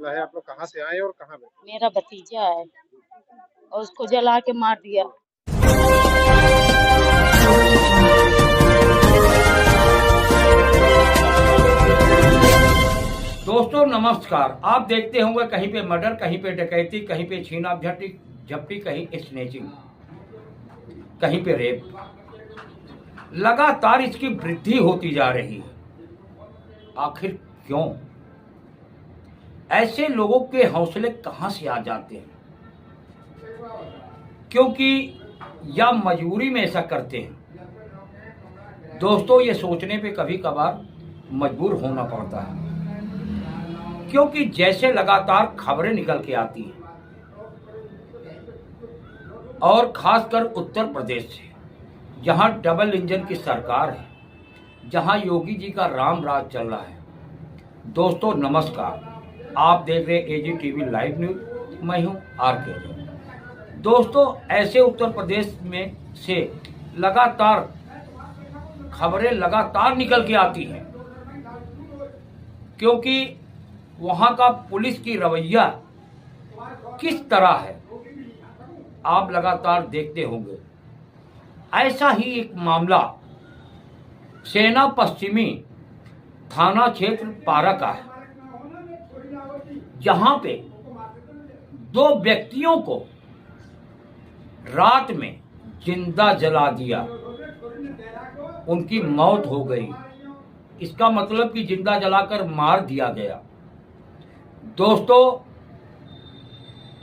मामला है? आप लोग कहाँ से आए और कहाँ गए? मेरा भतीजा है और उसको जला के मार दिया। दोस्तों नमस्कार। आप देखते होंगे कहीं पे मर्डर, कहीं पे डकैती, कहीं पे छीना झपटी, कहीं स्नेचिंग, कहीं पे रेप। लगातार इसकी वृद्धि होती जा रही है। आखिर क्यों? ऐसे लोगों के हौसले कहां से आ जाते हैं? क्योंकि या मजबूरी में ऐसा करते हैं। दोस्तों ये सोचने पे कभी कभार मजबूर होना पड़ता है, क्योंकि जैसे लगातार खबरें निकल के आती हैं और खासकर उत्तर प्रदेश से, जहां डबल इंजन की सरकार है, जहां योगी जी का राम राज चल रहा है। दोस्तों नमस्कार, आप देख रहे एजी टीवी लाइव न्यूज, मैं हूं आरके। दोस्तों ऐसे उत्तर प्रदेश में से लगातार खबरें लगातार निकल के आती हैं, क्योंकि वहां का पुलिस की रवैया किस तरह है आप लगातार देखते होंगे। ऐसा ही एक मामला सेना पश्चिमी थाना क्षेत्र पारा का है, जहां पे दो व्यक्तियों को रात में जिंदा जला दिया, उनकी मौत हो गई। इसका मतलब कि जिंदा जलाकर मार दिया गया। दोस्तों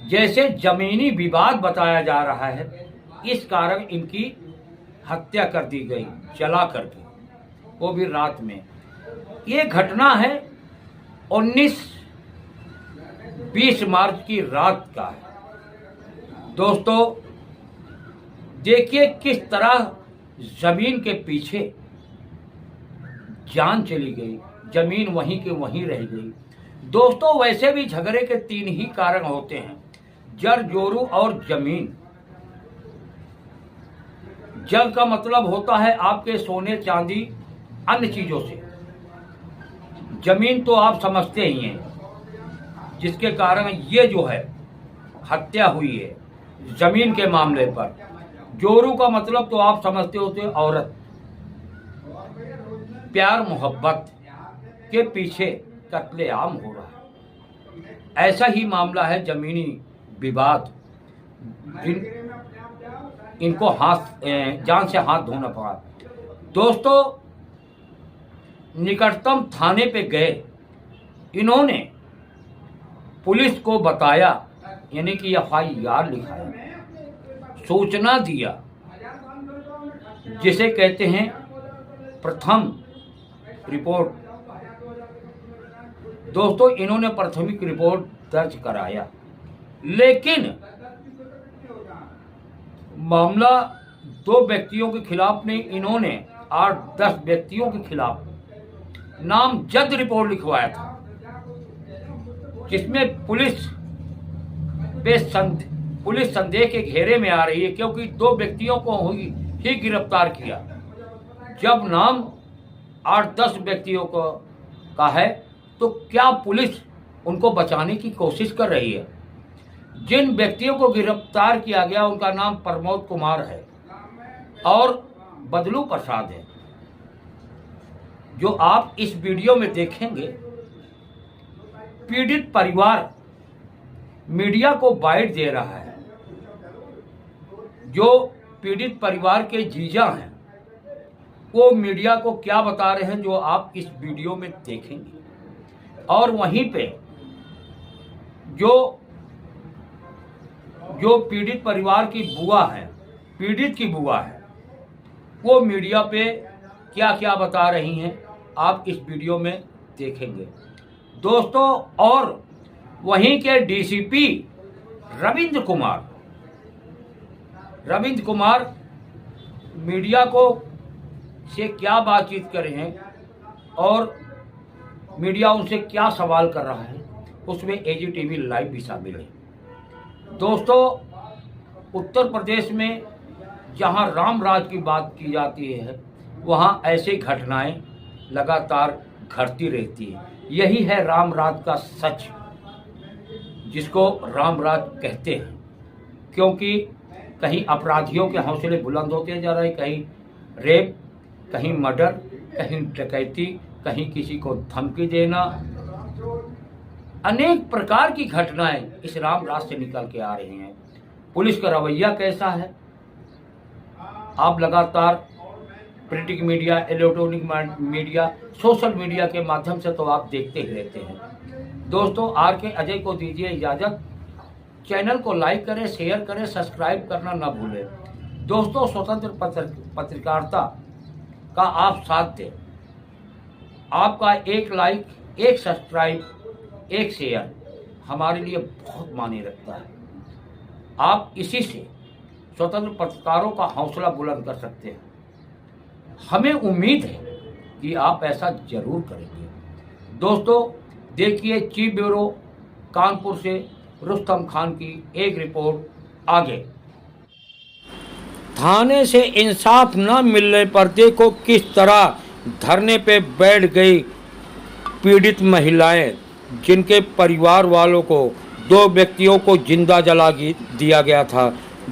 जैसे जमीनी विवाद बताया जा रहा है, इस कारण इनकी हत्या कर दी गई जला करके, वो भी रात में। ये घटना है 19-20 मार्च की रात का है। दोस्तों देखिए किस तरह जमीन के पीछे जान चली गई, जमीन वहीं के वहीं रह गई। दोस्तों वैसे भी झगड़े के 3 ही कारण होते हैं, जड़ जोरू और जमीन। जल का मतलब होता है आपके सोने चांदी अन्य चीजों से। जमीन तो आप समझते ही हैं, जिसके कारण ये जो है हत्या हुई है जमीन के मामले पर। जोरू का मतलब तो आप समझते होते औरत। प्यार मोहब्बत के पीछे कत्लेआम हो रहा है। ऐसा ही मामला है जमीनी विवाद। इनको जान से हाथ धोना पड़ा। दोस्तों निकटतम थाने पे गए, इन्होंने पुलिस को बताया, यानी कि FIR लिखाया, सूचना दिया, जिसे कहते हैं प्रथम रिपोर्ट। दोस्तों इन्होंने प्राथमिक रिपोर्ट दर्ज कराया, लेकिन मामला 2 व्यक्तियों के खिलाफ नहीं, इन्होंने 8-10 व्यक्तियों के खिलाफ नामजद रिपोर्ट लिखवाया था, जिसमें पुलिस संदेह के घेरे में आ रही है, क्योंकि 2 व्यक्तियों को ही गिरफ्तार किया। जब नाम 8-10 व्यक्तियों का है, तो क्या पुलिस उनको बचाने की कोशिश कर रही है? जिन व्यक्तियों को गिरफ्तार किया गया उनका नाम प्रमोद कुमार है और बदलू प्रसाद है, जो आप इस वीडियो में देखेंगे। पीड़ित परिवार मीडिया को बाइट दे रहा है। जो पीड़ित परिवार के जीजा हैं, वो मीडिया को क्या बता रहे हैं, जो आप इस वीडियो में देखेंगे। और वहीं पे जो पीड़ित परिवार की बुआ है, पीड़ित की बुआ है, वो मीडिया पे क्या क्या बता रही हैं, आप इस वीडियो में देखेंगे। दोस्तों और वहीं के DCP रविंद्र कुमार मीडिया को से क्या बातचीत कर रहे हैं और मीडिया उनसे क्या सवाल कर रहा है, उसमें एजी टीवी लाइव भी शामिल है। दोस्तों उत्तर प्रदेश में जहां राम राज की बात की जाती है, वहां ऐसी घटनाएं लगातार घटती रहती है। यही है राम राज का सच। जिसको राम राज कहते हैं, क्योंकि कहीं अपराधियों के हौसले बुलंद होते जा रहे हैं, कहीं रेप, कहीं मर्डर, कहीं डकैती, कहीं किसी को धमकी देना, अनेक प्रकार की घटनाएं इस राम राज से निकल के आ रही हैं। पुलिस का रवैया कैसा है, आप लगातार printing media, electronic media, social media के माध्यम से तो आप देखते ही रहते हैं। दोस्तों, आर के अजय को दीजिए इजाज़त। चैनल को लाइक करें, शेयर करें, सब्सक्राइब करना ना भूलें। दोस्तों, स्वतंत्र पत्रकारिता का आप साथ दें। आपका एक लाइक, एक सब्सक्राइब, एक शेयर हमारे लिए बहुत मायने रखता है। आप इसी से स्वतंत्र पत्रकारों का हौसला बुलंद कर सकते हैं। हमें उम्मीद है कि आप ऐसा जरूर करेंगे। दोस्तों, देखिए चीफ ब्यूरो कानपुर से रुस्तम खान की एक रिपोर्ट आगे। थाने से इंसाफ न मिलने पर देखो किस तरह धरने पे बैठ गई पीड़ित महिलाएं, जिनके परिवार वालों को 2 व्यक्तियों को जिंदा जला दिया गया था।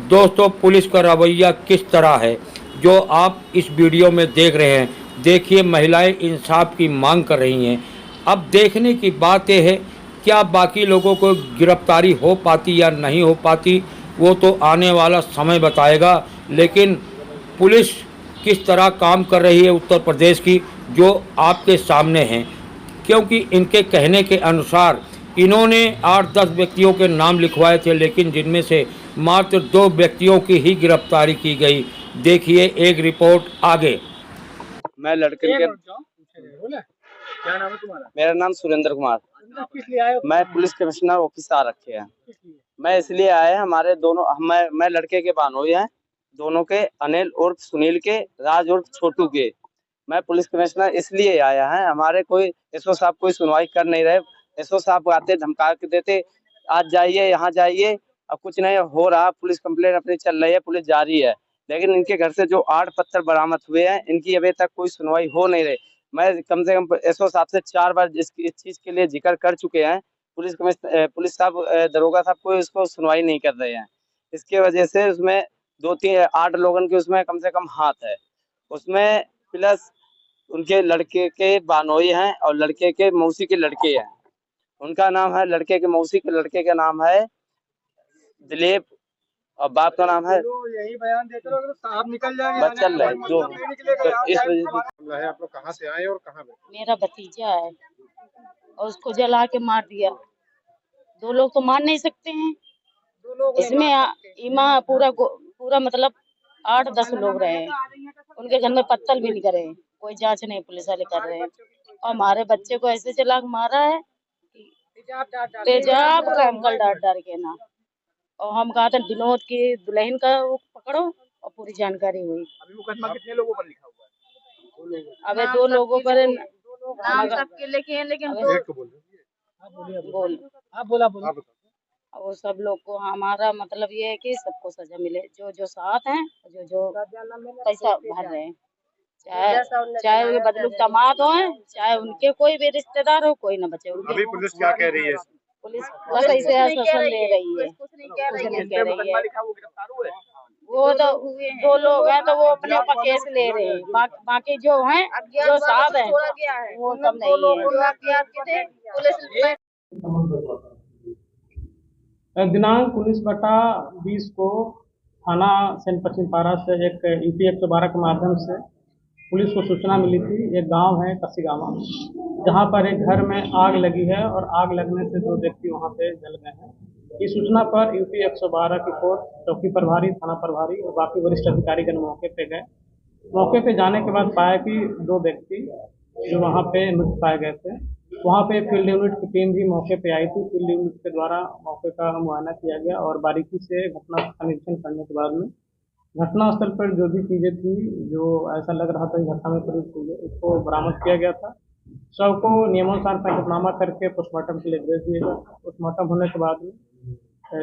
दोस्तों, पुलिस का रवैया किस तरह है जो आप इस वीडियो में देख रहे हैं। देखिए, महिलाएं इंसाफ की मांग कर रही हैं। अब देखने की बात यह है क्या बाकी लोगों को गिरफ्तारी हो पाती या नहीं हो पाती, वो तो आने वाला समय बताएगा। लेकिन पुलिस किस तरह काम कर रही है उत्तर प्रदेश की, जो आपके सामने हैं, क्योंकि इनके कहने के अनुसार इन्होंने 8-10 व्यक्तियों के नाम लिखवाए थे, लेकिन जिनमें से मात्र 2 व्यक्तियों की ही गिरफ्तारी की गई। देखिए एक रिपोर्ट आगे। मैं लड़के के क्या नाम है तुम्हारा? मेरा नाम सुरेंद्र कुमार। किस लिए आए हो? मैं पुलिस कमिश्नर ऑफिस आ रखे हैं। मैं इसलिए आया, हमारे दोनों मैं लड़के के बानोई हैं, दोनों के, अनिल उर्फ सुनील के, राज उर्फ छोटू के। मैं पुलिस कमिश्नर इसलिए आया है, हमारे कोई एसओ साहब कोई सुनवाई कर नहीं रहे। एसओ साहब आते धमका के देते, आज जाइए, यहाँ जाइए, अब कुछ नहीं हो रहा। पुलिस कंप्लेंट अपनी चल रही है, पुलिस जारी है, लेकिन इनके घर से जो 8 पत्थर बरामद हुए हैं, इनकी अभी तक कोई सुनवाई हो नहीं रही। मैं कम से कम एसओ साहब से 4 बार इस चीज के लिए जिक्र कर चुके हैं। पुलिस साहब, दरोगा साहब कोई इसको सुनवाई नहीं कर रहे हैं। इसके वजह से उसमें 2-3-8 लोगों के उसमें कम से कम हाथ है उसमें, प्लस उनके लड़के के बानोई हैं और लड़के के मौसी के लड़के हैं। उनका नाम है, लड़के के मौसी के लड़के का नाम है दिलीप और बाप का नाम है, यही बयान देते रहो, साहब निकल जाएंगे। बस चल रहा है जो, तो इस वजह से आप लोग कहाँ से आए और कहाँ पे? मेरा भतीजा है और उसको जला के मार दिया। 2 लोग तो मार नहीं सकते हैं इसमें। ईमा पूरा मतलब 8-10 लोग रहे हैं। उनके घर में पत्तल भी नहीं करे, कोई जांच नहीं पुलिस वाले कर रहे हैं। और हमारे बच्चे को ऐसे चला के मारा है, तेजाब का अंकल डार के ना। और हम कहा था विनोद की दुल्हन का वो पकड़ो, और पूरी जानकारी हुई। अभी मुकदमा कितने लोगों पर लिखा हुआ है? अबे 2 लोगों पर नाम सबके लिखे हैं, लेकिन बोला वो सब लोग को हमारा मतलब ये है कि सबको सजा मिले, जो साथ हैं, जो पैसा भर रहे हैं, चाहे उनके बदलू दामाद हो, चाहे उनके कोई भी रिश्तेदार हो, कोई ना बचे उनके। अभी पुलिस क्या कह रही है? पुलिस बस ऐसे आश्वासन ले रही है, कुछ नहीं कह रही है। वो तो 2 लोग हैं तो वो अपने ऊपर केस ले रहे हैं, बाकी जो हैं, जो साथ हैं, वो सब नहीं है। दिनांक 19/20 को थाना सेंट पश्चिम पारा से एक यूपी 112 के माध्यम से पुलिस को सूचना मिली थी। एक गांव है कसीगामा, जहां पर एक घर में आग लगी है और आग लगने से 2 व्यक्ति वहां पे जल गए हैं। इस सूचना पर यूपी 112 की फोर्स, चौकी प्रभारी, थाना प्रभारी और बाकी वरिष्ठ अधिकारीगण मौके पे गए। मौके पे जाने के बाद पाया कि 2 व्यक्ति जो वहाँ पे मृत पाए गए थे। वहाँ पे फील्ड यूनिट की टीम भी मौके पे आई थी। फील्ड यूनिट के द्वारा मौके का मुआयना किया गया और बारीकी से घटना का निरीक्षण करने के बाद में घटनास्थल पर जो भी चीज़ें थी, जो ऐसा लग रहा था कि घटना में प्रयुक्त हुई है, उसको बरामद किया गया था। शव को नियमानुसार पंचनामा करके पोस्टमार्टम के लिए भेज दिया गया। पोस्टमार्टम होने के बाद में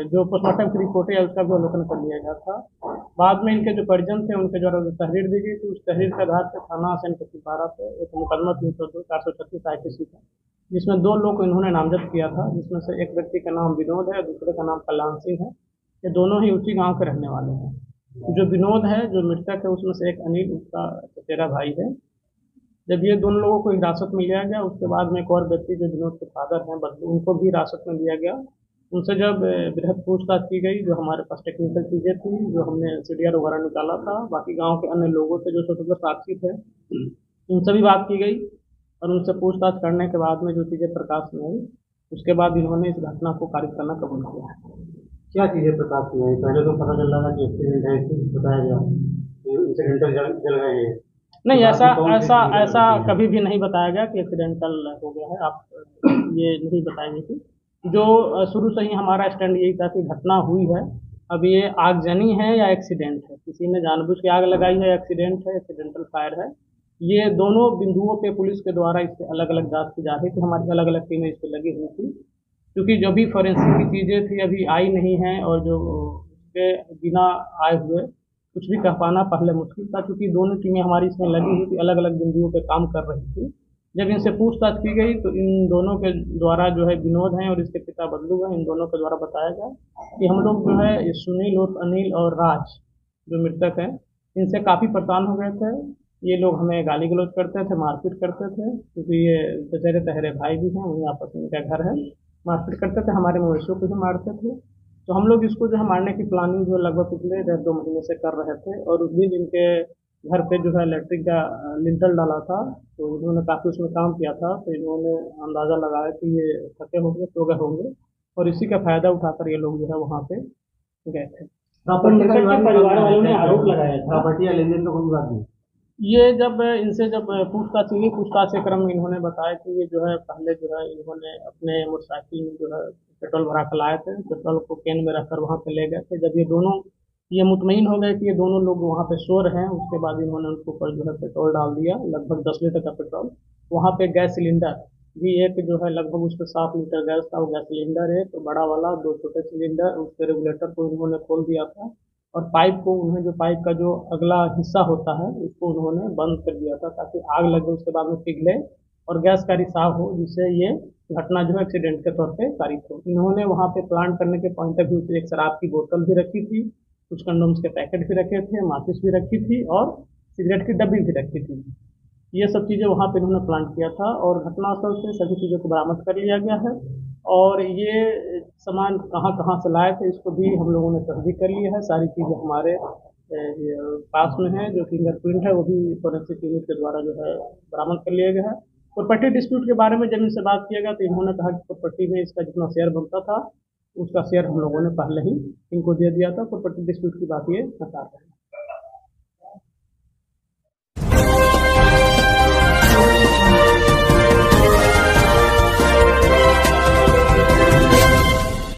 जो पोस्टमार्टम की रिपोर्ट है उसका भी अवलोकन कर लिया गया था। बाद में इनके जो परिजन थे उनके द्वारा जो तहरीर दी गई थी, उस तहरीर के आधार पर थाना सेंट पश्चिम पारा पे एक मुकदमा 302 436 IPC का जिसमें 2 लोग को इन्होंने नामजद किया था, जिसमें से एक व्यक्ति का नाम विनोद है, दूसरे का नाम कल्याण सिंह है। ये दोनों ही उसी गांव के रहने वाले हैं। जो विनोद है, जो मृतक है, उसमें से एक अनिल उसका चचेरा भाई है। जब ये दोनों लोगों को हिरासत में लिया गया, उसके बाद में एक और व्यक्ति जो विनोद के फादर हैं बदलू, उनको भी हिरासत में लिया गया। उनसे जब बृहद पूछताछ की गई, जो हमारे पास टेक्निकल चीज़ें थी, जो हमने सीडीआर वगैरह निकाला था, बाकी गांव के अन्य लोगों से जो छोटे साक्षी थे, उनसे भी बात की गई और उनसे पूछताछ करने के बाद में जो चीज़ें प्रकाश में आई, उसके बाद इन्होंने इस घटना को खारिज करना कबूल किया है। क्या चीज़ें प्रकाश में आई? पहले तो पता चल रहा था कि एक्सीडेंट है, बताया गया इंसिडेंटल जल रहे हैं। नहीं, ऐसा कभी भी नहीं बताया गया कि एक्सीडेंटल हो गया है। आप ये नहीं बताई गई थी। जो शुरू से ही हमारा स्टैंड यही था कि घटना हुई है, अब ये आगजनी है या एक्सीडेंट है, किसी ने जानबूझ के आग लगाई है, एक्सीडेंट है, एक्सीडेंटल फायर है। ये दोनों बिंदुओं पे पुलिस के द्वारा इस पे अलग अलग जांच की जा रही थी। हमारी अलग अलग टीमें इस पे लगी हुई थी, क्योंकि जो भी फॉरेंसिक की चीज़ें थी अभी आई नहीं हैं और जो उसके बिना आए हुए कुछ भी कह पाना पहले मुश्किल था, क्योंकि दोनों टीमें हमारी इसमें लगी हुई थी, अलग अलग बिंदुओं पे काम कर रही थी। जब इनसे पूछताछ की गई तो इन दोनों के द्वारा जो है विनोद हैं और इसके पिता बदलू हैं, इन दोनों के द्वारा बताया गया कि हम लोग जो है सुनील और अनिल और राज जो मृतक हैं, इनसे काफ़ी परेशान हो गए थे। ये लोग हमें गाली गलौज करते थे, मारपीट करते थे, क्योंकि ये बेचारे तहरे भाई भी हैं, वहीं आपस में इनका घर है। मारपीट करते थे, हमारे मवेशियों को भी मारते थे। तो हम लोग इसको जो है मारने की प्लानिंग जो लगभग पिछले 1.5-2 महीने से कर रहे थे। और उस दिन इनके घर पे जो है इलेक्ट्रिक का लिंटल डाला था, तो इन्होंने काफ़ी उसमें काम किया था। तो इन्होंने अंदाज़ा लगाया कि ये थके होंगे, सो गए होंगे, और इसी का फ़ायदा उठाकर ये लोग जो है वहाँ पे गए थे। परिवार वालों ने आरोप लगाया था प्रॉपर्टी या लेन देन तो कोई बात नहीं। ये जब इनसे पूछताछ हुई, पूछताछ के क्रम में इन्होंने बताया कि ये जो है पहले जो है इन्होंने अपने मोटरसाइकिल में जो है पेट्रोल भरा कर लाए थे, पेट्रोल को कैन में रखकर वहाँ पे ले गए थे। जब ये मुतमईन हो गए कि ये दोनों लोग वहाँ पे सो रहे हैं, उसके बाद इन्होंने उनके ऊपर जो है पेट्रोल डाल दिया, लगभग 10 लीटर का पेट्रोल। वहाँ पे गैस सिलेंडर भी एक जो है लगभग उस पर 7 लीटर गैस था, वो गैस सिलेंडर है तो बड़ा वाला, 2 छोटे सिलेंडर, उसके रेगुलेटर को इन्होंने खोल दिया था। और पाइप को उन्हें जो पाइप का जो अगला हिस्सा होता है उसको उन्होंने बंद कर दिया था, ताकि आग लगे उसके बाद में पिघले और गैस का रिसाव हो, जिससे ये घटना जो है एक्सीडेंट के तौर पे कारित हो। इन्होंने वहाँ पे प्लांट करने के पॉइंट ऑफ व्यू से एक शराब की बोतल भी रखी थी, कुछ कंडोम्स के पैकेट भी रखे थे, माचिस भी रखी थी और सिगरेट की डब्बी भी रखी थी। ये सब चीज़ें वहाँ पे इन्होंने प्लांट किया था और घटनास्थल से सभी चीज़ों को बरामद कर लिया गया है। और ये सामान कहाँ कहाँ से लाए थे इसको भी हम लोगों ने तस्दीक कर लिया है। सारी चीज़ें हमारे पास में है, जो फिंगरप्रिंट है वो भी फोरेंसिक यूनिट के द्वारा जो है बरामद कर लिया गया है। प्रॉपर्टी डिस्प्यूट के बारे में जब इनसे बात किया गया तो इन्होंने कहा कि प्रॉपर्टी में इसका जितना शेयर बनता था उसका शेयर हम लोगों ने पहले ही इनको दे दिया था। प्रॉपर्टी डिस्प्यूट की बात ये बता रहे हैं।